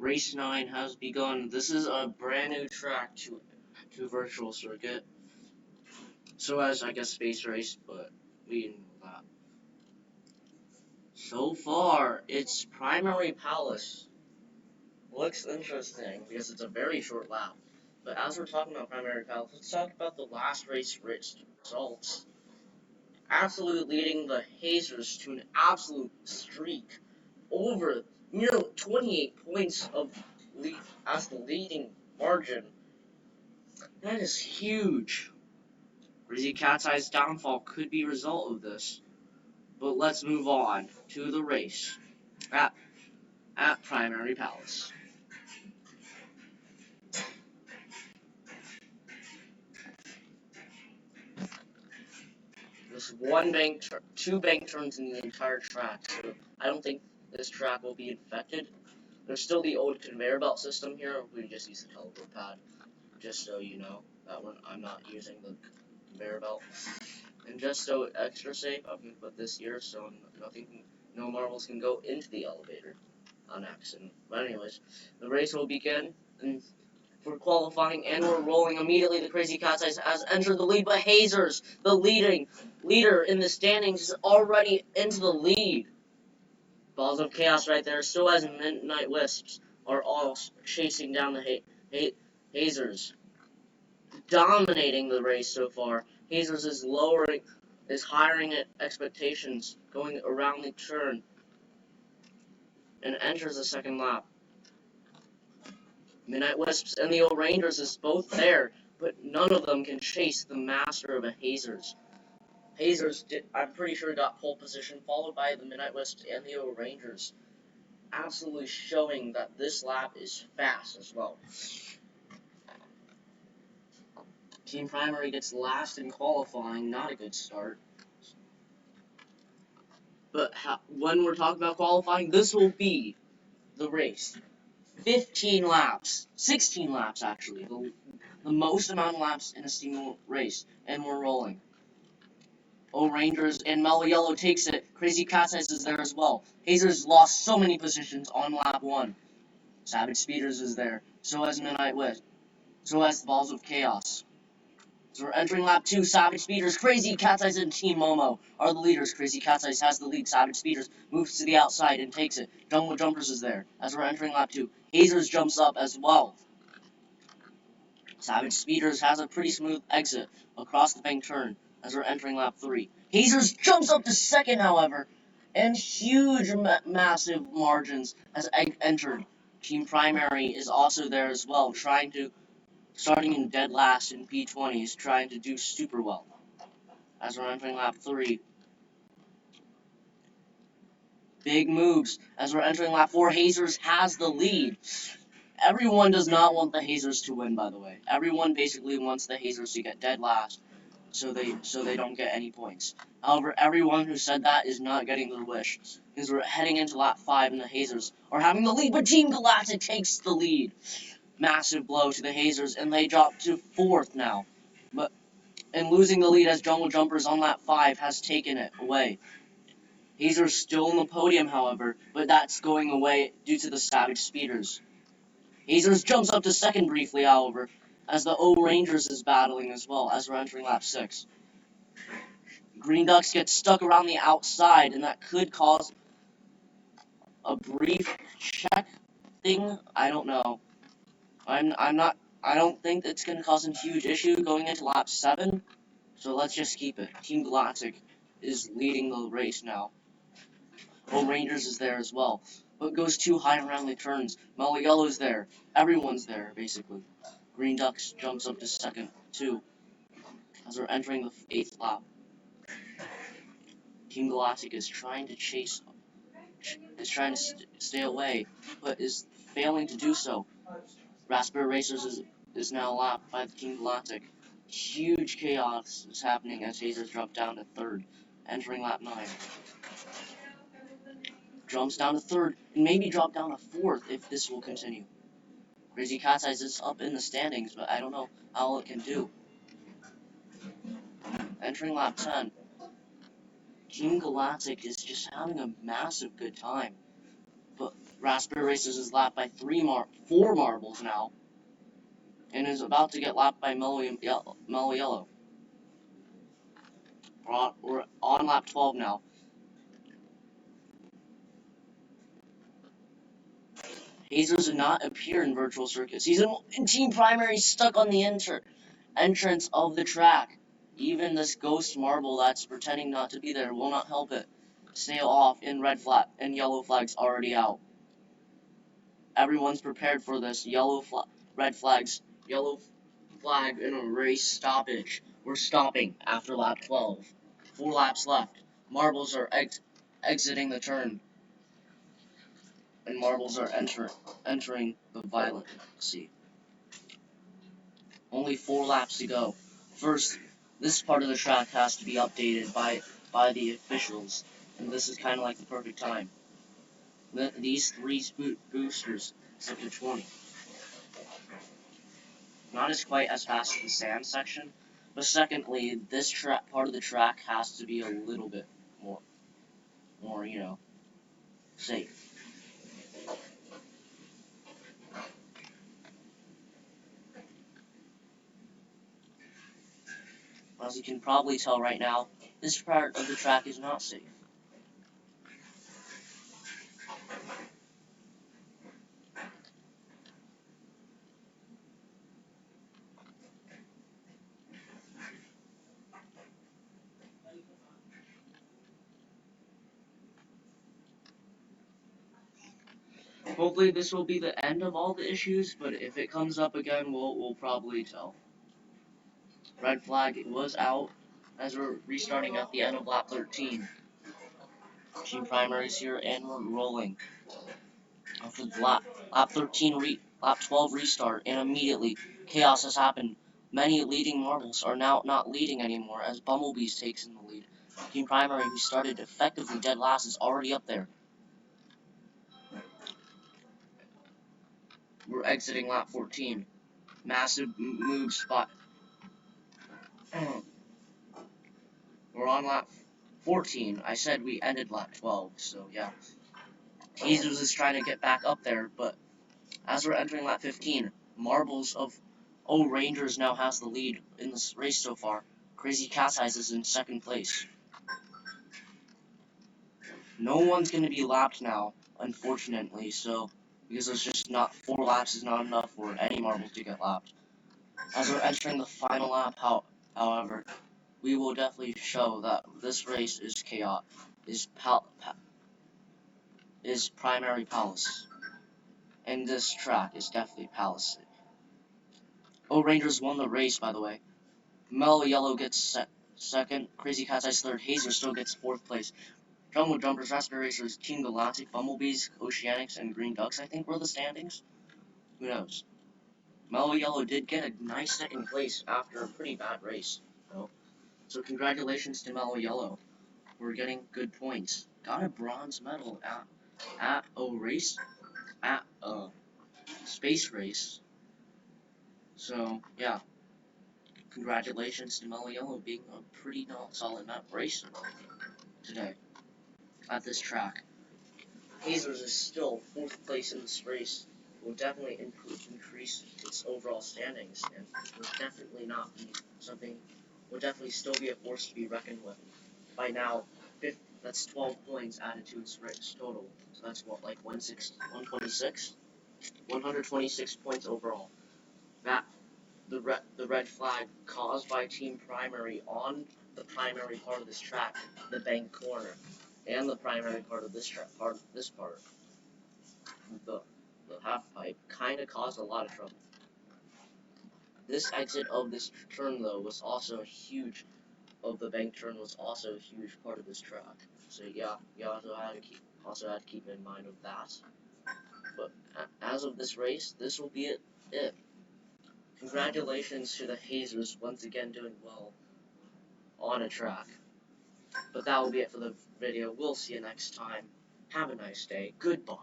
Race 9 has begun. This is a brand new track to Virtual Circuit. So as, I guess, Space Race, but we didn't know that. So far, it's Primary Palace. Looks interesting, because it's a very short lap. But as we're talking about Primary Palace, let's talk about the last race results. Absolutely leading the Hazers to an absolute streak over nearly 28 points of lead as the leading margin. That is huge. Crazy Cat's Eye's downfall could be a result of this. But let's move on to the race at Primary Palace. There's two bank turns in the entire track, so I don't think this track will be infected. There's still the old conveyor belt system here. We just use the teleport pad, just so you know that I'm not using the conveyor belt. And just so extra safe, I'm gonna put this here so no marbles can go into the elevator on accident. But anyways, the race will begin for qualifying, and we're rolling immediately. The Crazy Cat's Eyes has entered the lead, but Hazers, the leader in the standings, is already into the lead. Balls of Chaos right there, so as Midnight Wisps are all chasing down the Hazers, dominating the race so far. Hazers is hiring at expectations, going around the turn, and enters the second lap. Midnight Wisps and the O-Rangers is both there, but none of them can chase the master of a Hazers. Hazers, I'm pretty sure, got pole position, followed by the Midnight Wisps and the O-Rangers, absolutely showing that this lap is fast as well. Team Primary gets last in qualifying, not a good start. But when we're talking about qualifying, this will be the race. 15 laps, 16 laps actually, the most amount of laps in a single race, and we're rolling. O-Rangers and Mellow Yellow takes it. Crazy Cat's Eyes is there as well. Hazers lost so many positions on lap 1. Savage Speeders is there. So has Midnight Wisp. So has the Balls of Chaos. So we're entering lap 2. Savage Speeders, Crazy Cat's Eyes, and Team Momo are the leaders. Crazy Cat's Eyes has the lead. Savage Speeders moves to the outside and takes it. Jungle Jumpers is there as we're entering lap 2. Hazers jumps up as well. Savage Speeders has a pretty smooth exit across the bank turn as we're entering lap 3. Hazers jumps up to second, however, and huge massive margins has entered. Team Primary is also there as well, starting in dead last in P20s, trying to do super well. As we're entering lap 3. Big moves. As we're entering lap 4, Hazers has the lead. Everyone does not want the Hazers to win, by the way. Everyone basically wants the Hazers to get dead last, so they don't get any points. However, everyone who said that is not getting their wish, because we're heading into lap 5 and the Hazers are having the lead, but Team Galactic takes the lead. Massive blow to the Hazers, and they drop to 4th now. And losing the lead as Jungle Jumpers on lap 5 has taken it away. Hazers still on the podium, however, but that's going away due to the Savage Speeders. Hazers jumps up to second briefly, however, as the O-Rangers is battling as well as we're entering lap 6. Green Ducks get stuck around the outside, and that could cause a brief check thing. I don't know. I don't think it's going to cause a huge issue going into lap 7, so let's just keep it. Team Galactic is leading the race now. O-Rangers is there as well, but goes too high around the turns. Mellow Yellow's there. Everyone's there, basically. Green Ducks jumps up to second, too, as we're entering the 8th lap. Team Galactic is trying to stay away, but is failing to do so. Raspberry Racers is now lapped by the Team Galactic. Huge chaos is happening as Hazers drop down to 3rd, entering lap 9. Jumps down to 3rd, and maybe drop down to 4th if this will continue. Crazy Cat's Eyes is up in the standings, but I don't know how it can do. Entering lap 10. Team Galactic is just having a massive good time. But Raspberry Racers is lapped by 4 marbles now, and is about to get lapped by Mellow Yellow. We're on lap 12 now. Hazers did not appear in Virtual Circuit Season, and Team Primary stuck on the entrance of the track. Even this ghost marble that's pretending not to be there will not help it sail off in red flag and yellow flags already out. Everyone's prepared for this. Red flags, yellow flag in a race stoppage. We're stopping after lap 12. 4 laps left. Marbles are exiting the turn, and marbles are entering the violet sea. Only 4 laps to go. First, this part of the track has to be updated by the officials, and this is kind of like the perfect time. These 3 boosters, sector 20. Not as quite as fast as the sand section, but secondly, this part of the track has to be a little bit more, safe. As you can probably tell right now, this part of the track is not safe. Hopefully this will be the end of all the issues, but if it comes up again, we'll probably tell. Red flag was out as we're restarting at the end of lap 13. Team Primary's here and we're rolling. After the lap 12 restart, and immediately chaos has happened. Many leading marbles are now not leading anymore as Bumblebees takes in the lead. Team Primary, who started effectively dead last, is already up there. We're exiting lap 14. Massive move spot. We're on lap 14. I said we ended lap 12, so yeah. Hazers is trying to get back up there, but as we're entering lap 15, Marbles of Rangers now has the lead in this race so far. Crazy Cat's Eyes is in second place. No one's going to be lapped now, unfortunately, so because there's just not 4 laps is not enough for any marbles to get lapped. As we're entering the final lap, however, we will definitely show that this race is chaos, is Primary Palace, and this track is definitely Palace. Rangers won the race, by the way. Mellow Yellow gets second, Crazy Cat's Eyes third, Hazer still gets 4th place. Jungle Jumpers, Raspberry Racers, Team Galactic, Bumblebees, Oceanics, and Green Ducks, I think, were the standings. Who knows? Mellow Yellow did get a nice 2nd place after a pretty bad race, though. So congratulations to Mellow Yellow. We're getting good points. Got a bronze medal at a space race. So yeah, congratulations to Mellow Yellow being a pretty solid racer today at this track. Hazers is still 4th place in this race. Will definitely increase its overall standings, and will definitely not be something. Will definitely still be a force to be reckoned with. By now, that's 12 points added to its race total. So that's what, like 126? 126 points overall. That the red flag caused by Team Primary on the primary part of this track, the bank corner, and the primary part of this track, the half pipe, kind of caused a lot of trouble. This exit of this turn, though, was also a huge, of the bank turn was also a huge part of this track. So yeah, you also had to keep in mind of that. But as of this race, this will be it. Congratulations to the Hazers once again doing well on a track. But that will be it for the video. We'll see you next time. Have a nice day. Goodbye.